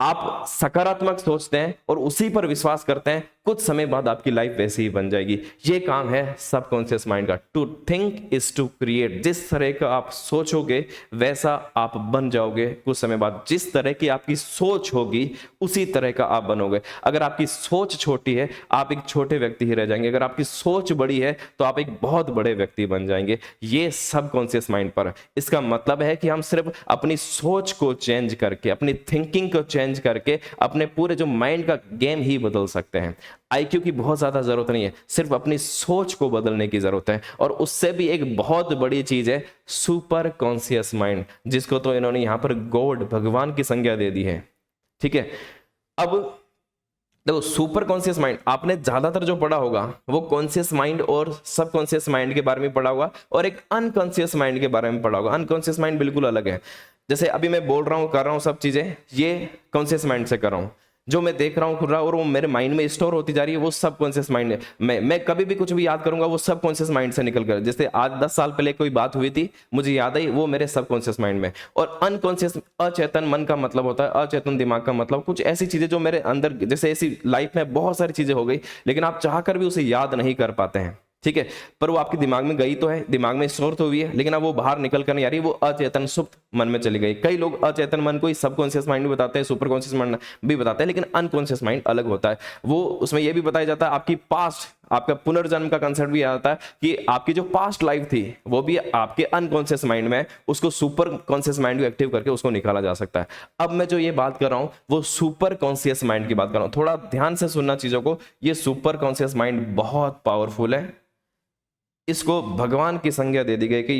आप सकारात्मक सोचते हैं और उसी पर विश्वास करते हैं, कुछ समय बाद आपकी लाइफ वैसी ही बन जाएगी। ये काम है सबकॉन्शियस माइंड का। To think is to create. जिस तरह का आप सोचोगे वैसा आप बन जाओगे कुछ समय बाद। जिस तरह की आपकी सोच होगी उसी तरह का आप बनोगे। अगर आपकी सोच छोटी है आप एक छोटे व्यक्ति ही रह जाएंगे, अगर आपकी सोच बड़ी है तो आप एक बहुत बड़े व्यक्ति बन जाएंगे। ये सबकॉन्शियस माइंड पर है। इसका मतलब है कि हम सिर्फ अपनी सोच को चेंज करके, अपनी थिंकिंग को चेंज करके अपने पूरे जो माइंड का गेम ही बदल सकते हैं। आईक्यू की बहुत ज्यादा जरूरत नहीं है, सिर्फ अपनी सोच को बदलने की जरूरत है। और उससे भी एक बहुत बड़ी चीज है सुपर कॉन्शियस माइंड, जिसको तो इन्होंने यहां पर गॉड, भगवान की संज्ञा दे दी है। ठीक है, अब देखो सुपर कॉन्शियस माइंड आपने ज्यादातर जो पढ़ा होगा वो कॉन्शियस माइंड और सबकॉन्शियस माइंड के बारे में पढ़ा होगा और एक अनकॉन्शियस माइंड के बारे में पढ़ा होगा। अनकॉन्शियस माइंड बिल्कुल अलग है। जैसे अभी मैं बोल रहा हूं, कर रहा हूं सब चीजें, ये कॉन्शियस माइंड से कर रहा हूं। जो मैं देख रहा हूं खुद रहा और वो मेरे माइंड में स्टोर होती जा रही है, वो सबकॉन्शियस माइंड है। मैं कभी भी कुछ भी याद करूंगा वो सबकॉन्शियस माइंड से निकल कर, जैसे आज 10 साल पहले कोई बात हुई थी मुझे याद आई, वो मेरे सबकॉन्शियस माइंड में। और अनकॉन्शियस, अचेतन मन का मतलब होता है, अचेतन दिमाग का मतलब कुछ ऐसी चीजें जो मेरे अंदर, जैसे ऐसी लाइफ में बहुत सारी चीजें हो गई लेकिन आप चाहकर भी उसे याद नहीं कर पाते हैं। ठीक है, पर वो आपके दिमाग में गई तो है, दिमाग में स्टोर तो हुई है, लेकिन अब वो बाहर निकल कर नहीं आ रही, वो अचेतन सुप्त मन में चली गई। कई लोग अचेतन मन को ही सबकॉन्शियस माइंड भी बताते हैं, सुपर कॉन्शियस माइंड भी बताते हैं, लेकिन अनकॉन्शियस माइंड अलग होता है। वो उसमें यह भी बताया जाता है आपकी पास्ट, आपका पुनर्जन्म का कंसेप्ट भी आता है कि आपकी जो पास्ट लाइफ थी वो भी आपके अनकॉन्शियस माइंड में, उसको सुपर कॉन्शियस माइंड को एक्टिव करके उसको निकाला जा सकता है। अब मैं जो ये बात कर रहा हूं वो सुपर कॉन्शियस माइंड की बात कर रहा हूं। थोड़ा ध्यान से सुनना चीजों को। ये सुपर कॉन्शियस माइंड बहुत पावरफुल है। इसको भगवान की संज्ञा दे दी गई कि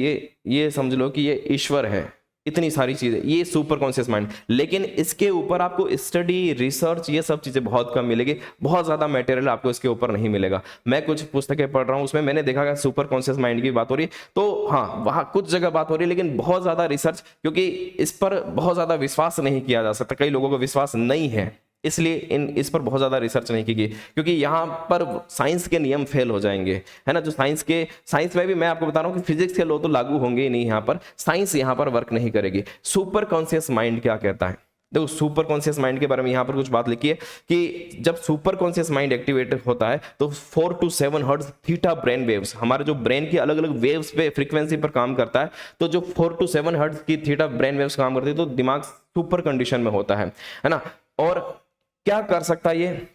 ये समझ लो कि ये ईश्वर है। इतनी सारी चीजें, ये सुपर कॉन्शियस माइंड। लेकिन इसके ऊपर आपको स्टडी, रिसर्च, ये सब चीजें बहुत कम मिलेगी। बहुत ज्यादा मटेरियल आपको इसके ऊपर नहीं मिलेगा। मैं कुछ पुस्तकें पढ़ रहा हूं, उसमें मैंने देखा कि सुपर कॉन्शियस माइंड की बात हो रही है, तो हाँ वहां कुछ जगह बात हो रही है, लेकिन बहुत ज्यादा रिसर्च, क्योंकि इस पर बहुत ज्यादा विश्वास नहीं किया जा सकता, कई लोगों को विश्वास नहीं है। इसलिए इस पर बहुत ज़्यादा रिसर्च नहीं की गई, क्योंकि यहाँ पर साइंस के नियम फेल हो जाएंगे, है ना। जो साइंस में भी मैं आपको बता रहा हूँ कि फिजिक्स के लॉ तो लागू होंगे ही नहीं, यहाँ पर साइंस यहाँ पर वर्क नहीं करेगी। सुपर कॉन्शियस माइंड क्या कहता है, देखो सुपर कॉन्शियस माइंड के बारे में यहाँ पर कुछ बात लिखी है कि जब सुपर कॉन्शियस माइंड एक्टिवेट होता है तो 4 to 7 hertz theta brain waves, हमारे जो ब्रेन की अलग अलग वेव्स पे फ्रीक्वेंसी पर काम करता है, तो जो 4 to 7 हर्ट्ज की थीटा ब्रेन वेव्स काम करती है तो दिमाग सुपर कंडीशन में होता है ना। और क्या कर सकता है ये,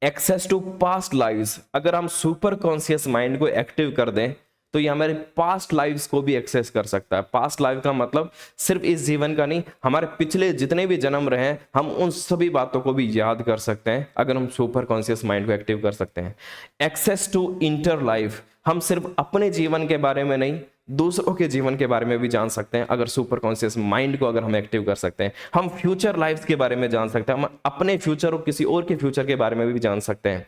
एक्सेस टू पास्ट लाइव्स, अगर हम सुपर कॉन्शियस माइंड को एक्टिव कर दें तो ये हमारे पास्ट लाइव्स को भी एक्सेस कर सकता है। पास्ट लाइफ का मतलब सिर्फ इस जीवन का नहीं, हमारे पिछले जितने भी जन्म रहे हैं हम उन सभी बातों को भी याद कर सकते हैं अगर हम सुपर कॉन्शियस माइंड को एक्टिव कर सकते हैं। एक्सेस टू इंटर लाइफ, हम सिर्फ अपने जीवन के बारे में नहीं दूसरों के जीवन के बारे में भी जान सकते हैं अगर सुपर कॉन्शियस माइंड को अगर हम एक्टिव कर सकते हैं। हम फ्यूचर लाइफ के बारे में जान सकते हैं, हम अपने फ्यूचर और किसी और के फ्यूचर के बारे में भी जान सकते हैं।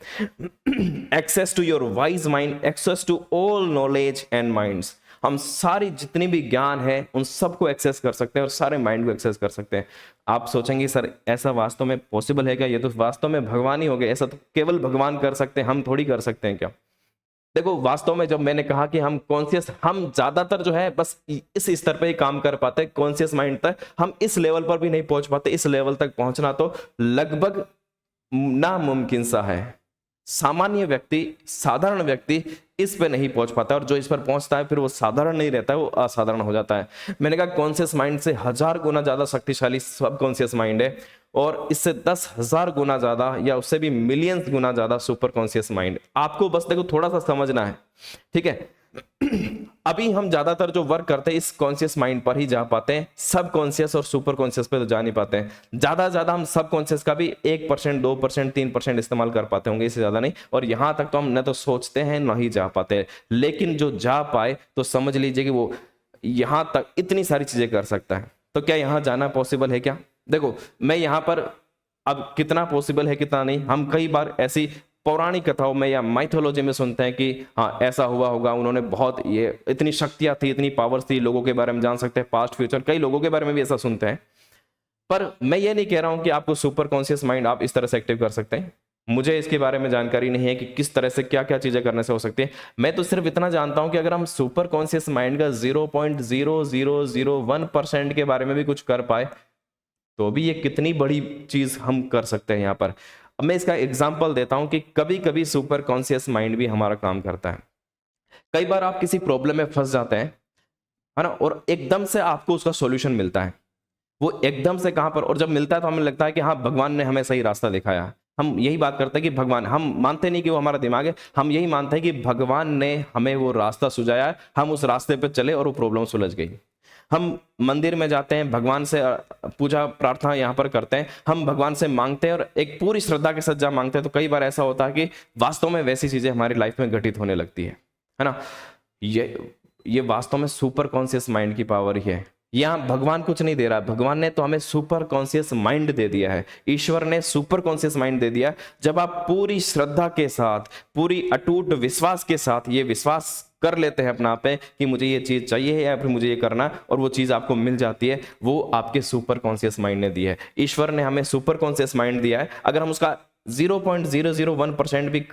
Access to your wise mind, access to all knowledge and minds, हम सारी जितनी भी ज्ञान है उन सबको एक्सेस कर सकते हैं और सारे माइंड को एक्सेस कर सकते हैं। आप सोचेंगे सर ऐसा वास्तव में पॉसिबल है क्या, ये तो वास्तव में भगवान ही हो गए, ऐसा तो केवल भगवान कर सकते हैं, हम थोड़ी कर सकते हैं क्या। देखो वास्तव में जब मैंने कहा कि हम कॉन्शियस, हम ज्यादातर जो है बस इस स्तर पे ही काम कर पाते हैं, कॉन्शियस माइंड तक हम इस लेवल पर भी नहीं पहुंच पाते। इस लेवल तक पहुंचना तो लगभग नामुमकिन सा है। सामान्य व्यक्ति, साधारण व्यक्ति इस पे नहीं पहुंच पाता, और जो इस पर पहुंचता है फिर वो साधारण नहीं रहता है, वो असाधारण हो जाता है। मैंने कहा कॉन्शियस माइंड से 1000 गुना ज्यादा शक्तिशाली सब कॉन्शियस माइंड है, और इससे 10,000 गुना ज्यादा या उससे भी मिलियंस गुना ज्यादा सुपर कॉन्शियस माइंड। आपको बस देखो थोड़ा सा समझना है, ठीक है। अभी हम ज्यादातर जो वर्क करते हैं इस कॉन्शियस माइंड पर ही जा पाते हैं, सब कॉन्शियस और सुपर कॉन्शियस पे तो जा नहीं पाते हैं। ज्यादा हम सब कॉन्शियस का भी 1%, 2%, 3% इस्तेमाल कर पाते होंगे, इससे ज्यादा नहीं। और यहां तक तो हम न तो सोचते हैं न ही जा पाते, लेकिन जो जा पाए तो समझ लीजिए कि वो यहां तक इतनी सारी चीजें कर सकता है। तो क्या यहां जाना पॉसिबल है क्या? देखो मैं यहां पर, अब कितना पॉसिबल है कितना नहीं, हम कई बार ऐसी पौराणिक कथाओं में या माइथोलॉजी में सुनते हैं कि हाँ ऐसा हुआ होगा, उन्होंने बहुत ये इतनी शक्तियां थी, इतनी पावर्स थी, लोगों के बारे में जान सकते हैं पास्ट फ्यूचर, कई लोगों के बारे में भी ऐसा सुनते हैं। पर मैं ये नहीं कह रहा हूं कि आपको सुपर कॉन्शियस माइंड आप इस तरह से एक्टिव कर सकते हैं। मुझे इसके बारे में जानकारी नहीं है कि किस तरह से क्या क्या चीजें करने से हो सकती है। मैं तो सिर्फ इतना जानता हूं कि अगर हम सुपर कॉन्शियस माइंड का 0.0001% के बारे में भी कुछ कर पाए तो भी ये कितनी बड़ी चीज हम कर सकते हैं यहाँ पर। अब मैं इसका एग्जांपल देता हूं कि कभी कभी सुपर कॉन्शियस माइंड भी हमारा काम करता है। कई बार आप किसी प्रॉब्लम में फंस जाते हैं, है ना, और एकदम से आपको उसका सॉल्यूशन मिलता है। वो एकदम से कहां पर, और जब मिलता है तो हमें लगता है कि हाँ भगवान ने हमें सही रास्ता दिखाया। हम यही बात करते हैं कि भगवान, हम मानते नहीं कि वो हमारा दिमाग है, हम यही मानते हैं कि भगवान ने हमें वो रास्ता सुझाया, हम उस रास्ते पर चले और वो प्रॉब्लम सुलझ गई। हम मंदिर में जाते हैं, भगवान से पूजा प्रार्थना यहाँ पर करते हैं, हम भगवान से मांगते हैं और एक पूरी श्रद्धा के साथ जब मांगते हैं तो कई बार ऐसा होता है कि वास्तव में वैसी चीजें हमारी लाइफ में घटित होने लगती है ना। ये वास्तव में सुपर कॉन्शियस माइंड की पावर ही है। यहाँ भगवान कुछ नहीं दे रहा, भगवान ने तो हमें सुपर कॉन्शियस माइंड दे दिया है, ईश्वर ने सुपर कॉन्शियस माइंड दे दिया। जब आप पूरी श्रद्धा के साथ, पूरी अटूट विश्वास के साथ ये विश्वास कर लेते हैं अपना पे कि मुझे ये चीज चाहिए या फिर मुझे ये करना, और वो चीज आपको मिल जाती है, वो आपके सुपर कॉन्शियस माइंड ने दी है। ईश्वर ने हमें सुपर कॉन्शियस माइंड दिया है। अगर हम उसका 0.001% भी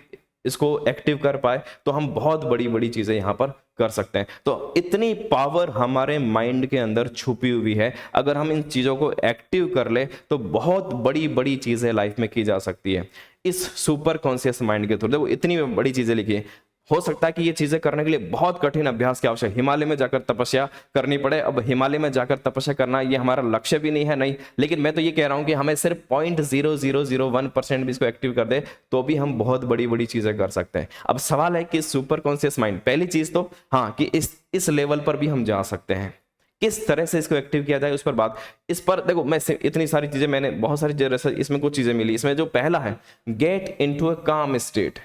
इसको एक्टिव कर पाए तो हम बहुत बड़ी बड़ी चीजें यहां पर कर सकते हैं। तो इतनी पावर हमारे माइंड के अंदर छुपी हुई है, अगर हम इन चीजों को एक्टिव कर ले तो बहुत बड़ी बड़ी चीजें लाइफ में की जा सकती है इस सुपर कॉन्शियस माइंड के थ्रू। देखो इतनी बड़ी चीजें लिखी है, हो सकता है कि ये चीजें करने के लिए बहुत कठिन अभ्यास की आवश्यकता, हिमालय में जाकर तपस्या करनी पड़े। अब हिमालय में जाकर तपस्या करना ये हमारा लक्ष्य भी नहीं है, नहीं, लेकिन मैं तो ये कह रहा हूं कि हमें सिर्फ 0.0001% भी इसको एक्टिव कर दे तो भी हम बहुत बड़ी बड़ी चीजें कर सकते हैं। अब सवाल है कि सुपर कॉन्शियस माइंड, पहली चीज तो हाँ कि इस लेवल पर भी हम जा सकते हैं, किस तरह से इसको एक्टिव किया जाए उस पर बात। इस पर देखो मैं इतनी सारी चीजें, मैंने बहुत सारी चीजें, इसमें कुछ चीजें मिली। इसमें जो पहला है, गेट इनटू अ काम स्टेट।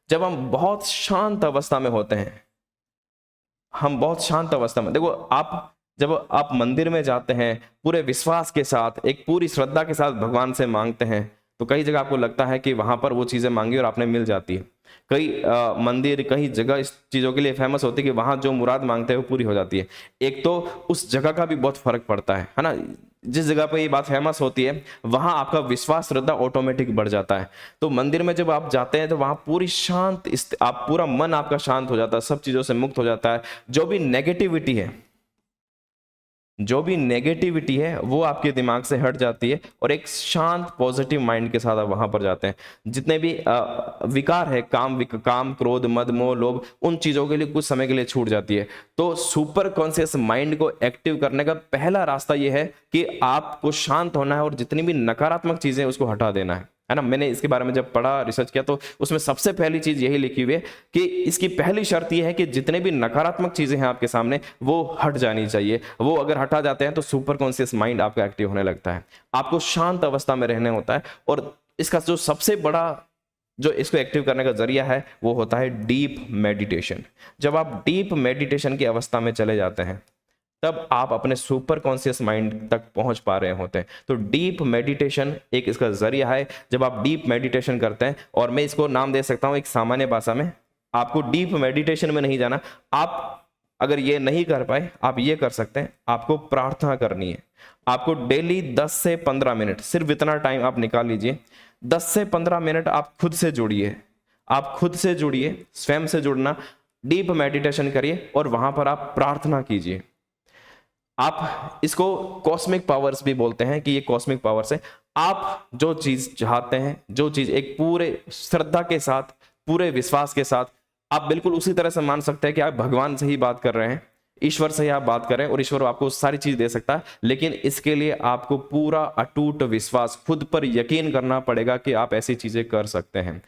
जब हम बहुत शांत अवस्था में होते हैं, हम बहुत शांत अवस्था में, देखो जब आप मंदिर में जाते हैं पूरे विश्वास के साथ, एक पूरी श्रद्धा के साथ भगवान से मांगते हैं, तो कई जगह आपको लगता है कि वहां पर वो चीजें मांगी और आपने मिल जाती है। कई मंदिर, कई जगह इस चीजों के लिए फेमस होती है कि वहां जो मुराद मांगते हैं वो पूरी हो जाती है। एक तो उस जगह का भी बहुत फर्क पड़ता है ना। जिस जगह पे ये बात फेमस होती है वहां आपका विश्वास श्रद्धा ऑटोमेटिक बढ़ जाता है। तो मंदिर में जब आप जाते हैं तो वहां पूरी शांत आप पूरा मन आपका शांत हो जाता है, सब चीजों से मुक्त हो जाता है। जो भी नेगेटिविटी है वो आपके दिमाग से हट जाती है और एक शांत पॉजिटिव माइंड के साथ आप वहां पर जाते हैं। जितने भी विकार है, काम क्रोध मद मोह लोभ, उन चीजों के लिए कुछ समय के लिए छूट जाती है। तो सुपर कॉन्शियस माइंड को एक्टिव करने का पहला रास्ता यह है कि आपको शांत होना है और जितनी भी नकारात्मक चीजें उसको हटा देना है ना। मैंने इसके बारे में जब पढ़ा, रिसर्च किया, तो उसमें सबसे पहली चीज यही लिखी हुई है कि इसकी पहली शर्त यह है कि जितने भी नकारात्मक चीजें हैं आपके सामने वो हट जानी चाहिए। वो अगर हटा जाते हैं तो सुपर कॉन्शियस माइंड आपका एक्टिव होने लगता है, आपको शांत अवस्था में रहने होता है। और इसका जो सबसे बड़ा जो इसको एक्टिव करने का जरिया है वो होता है डीप मेडिटेशन। जब आप डीप मेडिटेशन की अवस्था में चले जाते हैं तब आप अपने सुपर कॉन्शियस माइंड तक पहुंच पा रहे होते हैं। तो डीप मेडिटेशन एक इसका जरिया है। जब आप डीप मेडिटेशन करते हैं, और मैं इसको नाम दे सकता हूं एक सामान्य भाषा में, आपको डीप मेडिटेशन में नहीं जाना। आप अगर ये नहीं कर पाए, आप ये कर सकते हैं, आपको प्रार्थना करनी है। आपको डेली 10 से 15 मिनट, सिर्फ इतना टाइम आप निकाल लीजिए। 10 से 15 मिनट आप खुद से जुड़िए, स्वयं से जुड़ना, डीप मेडिटेशन करिए और वहां पर आप प्रार्थना कीजिए। आप इसको कॉस्मिक पावर्स भी बोलते हैं कि ये कॉस्मिक पावर्स है। आप जो चीज चाहते हैं, जो चीज एक पूरे श्रद्धा के साथ, पूरे विश्वास के साथ, आप बिल्कुल उसी तरह से मान सकते हैं कि आप भगवान से ही बात कर रहे हैं, ईश्वर से ही आप बात कर रहे हैं, और ईश्वर आपको सारी चीज दे सकता है। लेकिन इसके लिए आपको पूरा अटूट विश्वास, खुद पर यकीन करना पड़ेगा कि आप ऐसी चीजें कर सकते हैं।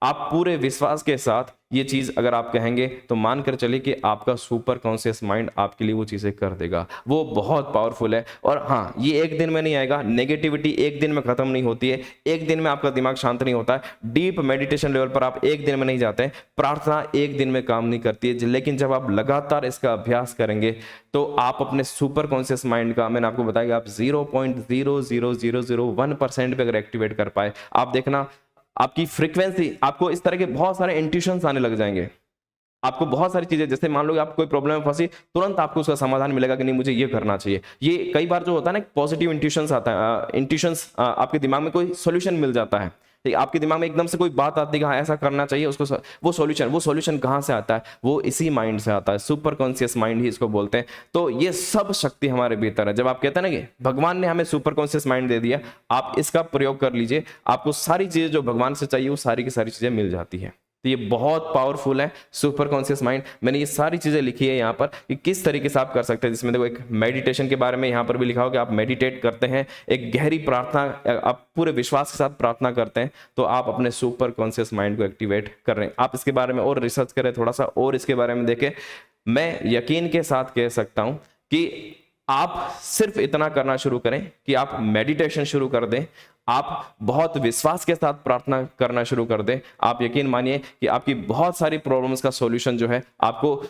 आप पूरे विश्वास के साथ ये चीज अगर आप कहेंगे तो मानकर चलिए कि आपका सुपर कॉन्शियस माइंड आपके लिए वो चीजें कर देगा। वो बहुत पावरफुल है। और हाँ, ये एक दिन में नहीं आएगा, नेगेटिविटी एक दिन में खत्म नहीं होती है, एक दिन में आपका दिमाग शांत नहीं होता है। डीप मेडिटेशन लेवल पर आप एक दिन में नहीं जाते हैं, प्रार्थना एक दिन में काम नहीं करती है। लेकिन जब आप लगातार इसका अभ्यास करेंगे तो आप अपने सुपर कॉन्शियस माइंड का, मैंने आपको बताया, आप 0.00001% पे अगर एक्टिवेट कर पाए, आप देखना आपकी फ्रीक्वेंसी, आपको इस तरह के बहुत सारे इंट्यूशंस आने लग जाएंगे। आपको बहुत सारी चीजें, जैसे मान लो आप कोई प्रॉब्लम में फंसी, तुरंत आपको उसका समाधान मिलेगा कि नहीं मुझे ये करना चाहिए। ये कई बार जो होता है ना, पॉजिटिव इंट्यूशंस आता है, इंट्यूशंस आपके दिमाग में कोई सोल्यूशन मिल जाता है। आपके दिमाग में एकदम से कोई बात आती है कि हाँ ऐसा करना चाहिए, उसको वो सॉल्यूशन कहाँ से आता है? वो इसी माइंड से आता है, सुपर कॉन्शियस माइंड ही इसको बोलते हैं। तो ये सब शक्ति हमारे भीतर है। जब आप कहते हैं ना कि भगवान ने हमें सुपर कॉन्शियस माइंड दे दिया, आप इसका प्रयोग कर लीजिए, आपको सारी चीजें जो भगवान से चाहिए वो सारी की सारी चीजें मिल जाती है। तो ये बहुत पावरफुल है सुपर कॉन्शियस माइंड। मैंने ये सारी चीजें लिखी है यहाँ पर कि किस तरीके से आप कर सकते हैं, जिसमें देखो एक मेडिटेशन के बारे में यहाँ पर भी लिखा हो कि आप मेडिटेट करते हैं, एक गहरी प्रार्थना, आप पूरे विश्वास के साथ प्रार्थना करते हैं, तो आप अपने सुपर कॉन्शियस माइंड को एक्टिवेट कर रहे हैं। आप इसके बारे में और रिसर्च करें, थोड़ा सा और इसके बारे में देखें। मैं यकीन के साथ कह सकता हूं कि आप सिर्फ इतना करना शुरू करें कि आप मेडिटेशन शुरू कर दें, आप बहुत विश्वास के साथ प्रार्थना करना शुरू कर दें। आप यकीन मानिए कि आपकी बहुत सारी प्रॉब्लम्स का सॉल्यूशन जो है, आपको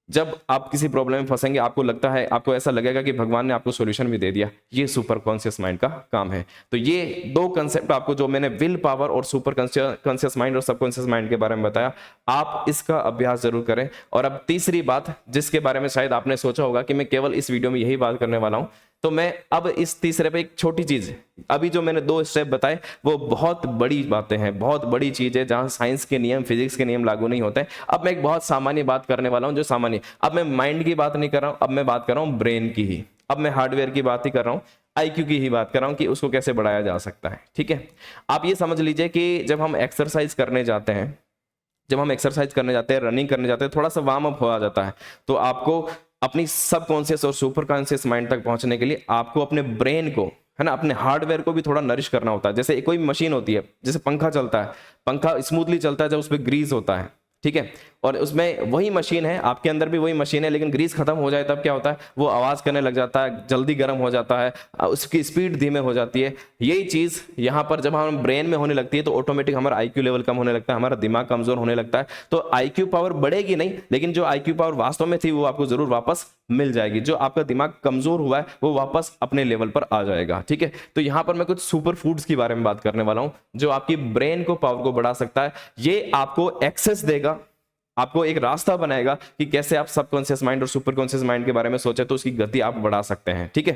जब आप किसी प्रॉब्लम में फंसेंगे, आपको लगता है, आपको ऐसा लगेगा कि भगवान ने आपको सॉल्यूशन भी दे दिया। ये सुपर कॉन्शियस माइंड का काम है। तो ये दो कंसेप्ट आपको, जो मैंने विल पावर और सुपर कॉन्शियस माइंड और सबकॉन्शियस माइंड के बारे में बताया, आप इसका अभ्यास जरूर करें। और अब तीसरी बात, जिसके बारे में शायद आपने सोचा होगा कि मैं केवल इस वीडियो में यही बात करने वाला हूं, तो मैं अब इस तीसरे पे एक छोटी चीज, अभी जो मैंने 2 स्टेप बताए वो बहुत बड़ी बातें हैं, बहुत बड़ी चीज है, जहां साइंस के नियम, फिजिक्स के नियम लागू नहीं होते हैं। अब मैं एक बहुत सामान्य बात करने वाला हूं, जो सामान्य, अब मैं माइंड की बात नहीं कर रहा हूं, अब मैं बात कर रहा हूं ब्रेन की ही। अब मैं हार्डवेयर की बात ही कर रहा हूं, IQ की ही बात कर रहा हूं कि उसको कैसे बढ़ाया जा सकता है। ठीक है, आप ये समझ लीजिए कि जब हम एक्सरसाइज करने जाते हैं, रनिंग करने जाते हैं, थोड़ा सा वार्म अप हो जाता है, तो आपको अपनी सबकॉन्शियस और सुपर कॉन्शियस माइंड तक पहुंचने के लिए आपको अपने ब्रेन को, है ना, अपने हार्डवेयर को भी थोड़ा नरिश करना होता है। जैसे कोई मशीन होती है, जैसे पंखा चलता है, पंखा स्मूथली चलता है जब उस पर ग्रीस होता है, ठीक है, और उसमें वही मशीन है, आपके अंदर भी वही मशीन है, लेकिन ग्रीस खत्म हो जाए तब क्या होता है, वो आवाज करने लग जाता है, जल्दी गर्म हो जाता है, उसकी स्पीड धीमे हो जाती है। यही चीज यहाँ पर जब हम ब्रेन में होने लगती है तो ऑटोमेटिक हमारा IQ लेवल कम होने लगता है, हमारा दिमाग कमजोर होने लगता है। तो IQ पावर बढ़ेगी नहीं, लेकिन जो IQ पावर वास्तव में थी वो आपको जरूर वापस मिल जाएगी। जो आपका दिमाग कमजोर हुआ है वो वापस अपने लेवल पर आ जाएगा। ठीक है, तो यहां पर मैं कुछ सुपर फूड्स के बारे में बात करने वाला हूं, जो आपकी ब्रेन को, पावर को बढ़ा सकता है। ये आपको एक्सेस देगा, आपको एक रास्ता बनाएगा कि कैसे आप सबकॉन्शियस माइंड और सुपर कॉन्शियस माइंड के बारे में सोचे तो उसकी गति आप बढ़ा सकते हैं। ठीक है,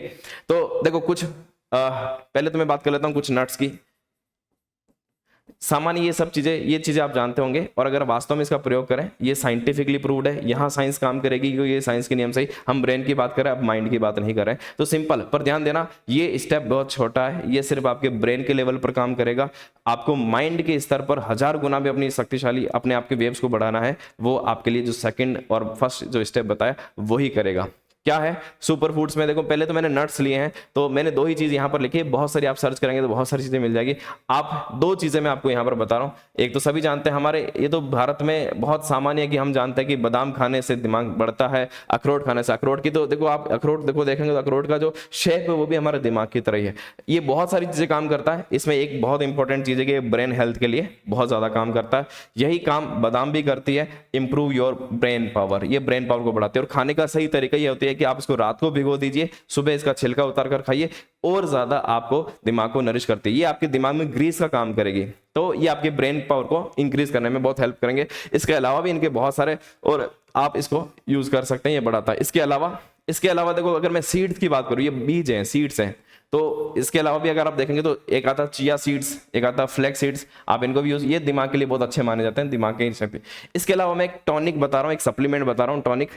तो देखो कुछ पहले तो मैं बात कर लेता हूं कुछ नट्स की। सामान्य ये चीजें आप जानते होंगे, और अगर वास्तव में इसका प्रयोग करें, ये साइंटिफिकली प्रूव्ड है, यहाँ साइंस काम करेगी क्योंकि ये साइंस के नियम से ही। हम ब्रेन की बात करें, अब माइंड की बात नहीं कर रहे हैं, तो सिंपल, पर ध्यान देना ये स्टेप बहुत छोटा है, ये सिर्फ आपके ब्रेन के लेवल पर काम करेगा। आपको माइंड के स्तर पर 1000 गुना भी अपनी शक्तिशाली अपने आप के वेव्स को बढ़ाना है, वो आपके लिए जो सेकंड और फर्स्ट जो स्टेप बताया वही करेगा। क्या है सुपर फूड्स में? देखो पहले तो मैंने नट्स लिए हैं, तो मैंने 2 ही चीज यहां पर लिखी है, बहुत सारी आप सर्च करेंगे तो बहुत सारी चीजें मिल जाएगी। आप 2 चीजें मैं आपको यहां पर बता रहा हूं। एक तो सभी जानते हैं, हमारे ये तो भारत में बहुत सामान्य है कि हम जानते हैं कि बादाम खाने से दिमाग बढ़ता है, अखरोट खाने से। अखरोट की तो देखो आप अखरोट देखेंगे तो अखरोट का जो शेप है वो भी हमारे दिमाग की तरह ही है। ये बहुत सारी चीजें काम करता है। इसमें एक बहुत इंपॉर्टेंट चीज है कि ब्रेन हेल्थ के लिए बहुत ज्यादा काम करता है। यही काम बादाम भी करती है, इंप्रूव योर ब्रेन पावर, ये ब्रेन पावर को बढ़ाती है। और खाने का सही तरीका ये होती है कि आप इसको रात को भिगो दीजिए, सुबह इसका छिलका उतार कर खाइए, और ज्यादा आपको दिमाग को नरिश करती है। ये आपके दिमाग में ग्रीस का काम करेगी, तो ये आपके ब्रेन पावर को इंक्रीज करने में बहुत हेल्प करेंगे। इसके अलावा भी इनके बहुत सारे, और आप इसको यूज कर सकते हैं, ये बढ़ाता है। इसके अलावा देखो, अगर मैं सीड्स की बात करूं, ये बीज हैं, सीड्स हैं, तो इसके अलावा भी अगर आप देखेंगे तो एक आता चिया सीड्स, एक आता फ्लैक्स सीड्स, आप इनको भी यूज, ये दिमाग के लिए बहुत अच्छे माने जाते हैं, दिमाग की शक्ति। इसके अलावा मैं एक टॉनिक बता रहा हूं, एक सप्लीमेंट बता रहा हूं, टॉनिक।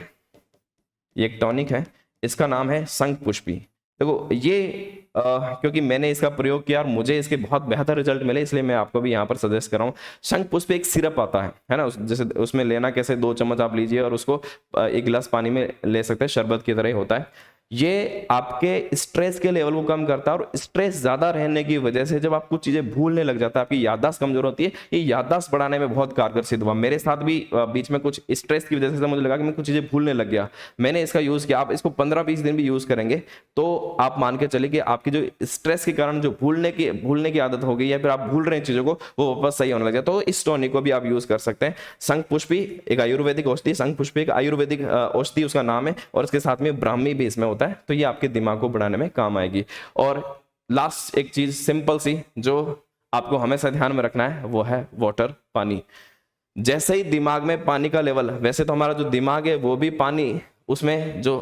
ये एक टॉनिक है, इसका नाम है शंख पुष्पी। देखो ये क्योंकि मैंने इसका प्रयोग किया और मुझे इसके बहुत बेहतर रिजल्ट मिले, इसलिए मैं आपको भी यहाँ पर सजेस्ट कर रहा हूँ। शंख पुष्प एक सिरप आता है ना, जैसे उसमें लेना कैसे, 2 चम्मच आप लीजिए और उसको 1 गिलास पानी में ले सकते हैं, शरबत की तरह ही होता है। ये आपके स्ट्रेस के लेवल को कम करता है, और स्ट्रेस ज्यादा रहने की वजह से जब आप कुछ चीजें भूलने लग जाता है, आपकी याददाश्त कमजोर होती है, ये याददाश्त बढ़ाने में बहुत कारगर सिद्ध हुआ। मेरे साथ भी बीच में कुछ स्ट्रेस की वजह से मुझे लगा कि मैं कुछ चीजें भूलने लग गया, मैंने इसका यूज किया। आप इसको 15-20 दिन भी यूज करेंगे तो आप मान के चलिए कि आपकी जो स्ट्रेस के कारण जो भूलने की आदत हो गई है, फिर आप भूल रहे हैं चीजों को, वो वापस सही होने लग जाए। तो इस टॉनिक को भी आप यूज कर सकते हैं। शंख पुष्पी एक आयुर्वेदिक औषधि, शंख पुष्पी एक आयुर्वेदिक औषधि उसका नाम है, और इसके साथ में ब्राह्मी भी इसमें होता है, तो ये आपके दिमाग को बढ़ाने में काम आएगी। और लास्ट एक चीज सिंपल सी जो आपको हमेशा ध्यान में रखना है, वो है वाटर, पानी। जैसे ही दिमाग में पानी का लेवल, वैसे तो हमारा जो दिमाग है वो भी पानी, उसमें जो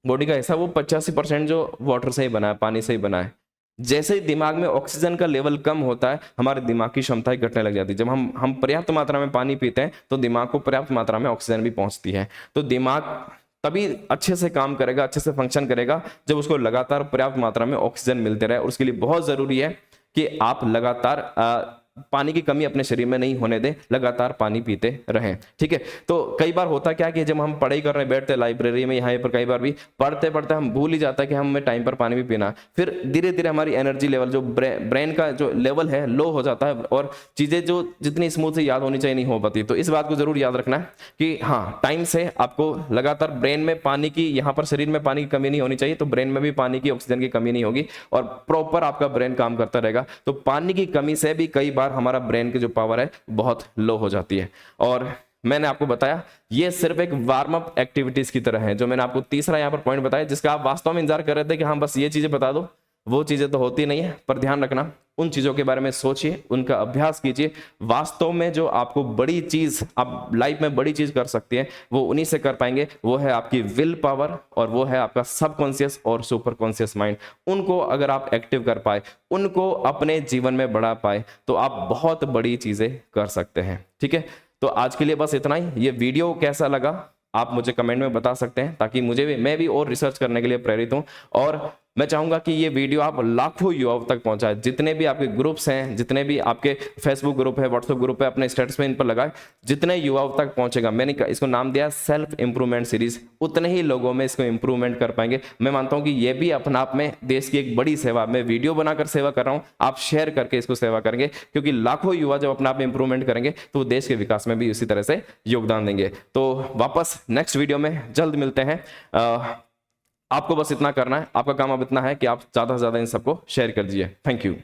बॉडी का हिस्सा वो 85% जो वाटर से ही बना है, पानी से ही बना है। जैसे ही दिमाग में ऑक्सीजन का लेवल कम होता है, हमारे दिमाग की क्षमताएं घटने लग जाती है। जब हम पर्याप्त मात्रा में पानी पीते हैं तो दिमाग को पर्याप्त मात्रा में ऑक्सीजन भी पहुंचती है, तो दिमाग तभी अच्छे से काम करेगा, अच्छे से फंक्शन करेगा जब उसको लगातार पर्याप्त मात्रा में ऑक्सीजन मिलते रहे। और उसके लिए बहुत जरूरी है कि आप लगातार पानी की कमी अपने शरीर में नहीं होने दें, लगातार पानी पीते रहें। ठीक है, तो कई बार होता क्या कि जब हम पढ़ाई कर रहे हैं, बैठते लाइब्रेरी में, यहाँ पर कई बार भी पढ़ते पढ़ते हम भूल ही जाता है कि हमें टाइम पर पानी भी पीना। फिर धीरे धीरे हमारी एनर्जी लेवल, जो ब्रेन का जो लेवल है, लो हो जाता है, और चीजें जो जितनी स्मूथ से याद होनी चाहिए नहीं हो पाती। तो इस बात को जरूर याद रखना है कि हाँ, टाइम से आपको लगातार ब्रेन में पानी की, यहाँ पर शरीर में पानी की कमी नहीं होनी चाहिए, तो ब्रेन में भी पानी की, ऑक्सीजन की कमी नहीं होगी, और प्रॉपर आपका ब्रेन काम करता रहेगा। तो पानी की कमी से भी कई बार हमारा ब्रेन की जो पावर है बहुत लो हो जाती है। और मैंने आपको बताया ये सिर्फ एक वार्म अप एक्टिविटीज की तरह है, जो मैंने आपको तीसरा यहाँ पर पॉइंट बताया, जिसका आप वास्तव में इंतजार कर रहे थे कि हाँ बस ये चीजें बता दो, वो चीजें तो होती नहीं है। पर ध्यान रखना, उन चीजों के बारे में सोचिए, उनका अभ्यास कीजिए। वास्तव में जो आपको बड़ी चीज, आप लाइफ में बड़ी चीज कर सकती है, वो उन्हीं से कर पाएंगे। वो है आपकी विल पावर, और वो है आपका सबकॉन्शियस और सुपर कॉन्शियस माइंड। उनको अगर आप एक्टिव कर पाए, उनको अपने जीवन में बढ़ा पाए, तो आप बहुत बड़ी चीजें कर सकते हैं। ठीक है, तो आज के लिए बस इतना ही। ये वीडियो कैसा लगा आप मुझे कमेंट में बता सकते हैं, ताकि मैं भी और रिसर्च करने के लिए प्रेरित हूं। और मैं चाहूंगा कि ये वीडियो आप लाखों युवाओं तक पहुंचाए। जितने भी आपके ग्रुप्स हैं, जितने भी आपके फेसबुक ग्रुप है, व्हाट्सएप ग्रुप है, अपने स्टेटस में इन पर लगाए। जितने युवाओं तक पहुंचेगा, मैंने इसको नाम दिया सेल्फ इंप्रूवमेंट सीरीज, उतने ही लोगों में इसको इंप्रूवमेंट कर पाएंगे। मैं मानता हूं कि ये भी अपने आप में देश की एक बड़ी सेवा, मैं वीडियो बनाकर सेवा कर रहा हूं, आप शेयर करके इसको सेवा करेंगे, क्योंकि लाखों युवा जब अपने आप में इंप्रूवमेंट करेंगे तो देश के विकास में भी उसी तरह से योगदान देंगे। तो वापस नेक्स्ट वीडियो में जल्द मिलते हैं। आपको बस इतना करना है, आपका काम अब इतना है कि आप ज्यादा से ज्यादा इन सबको शेयर कर दीजिए। Thank you.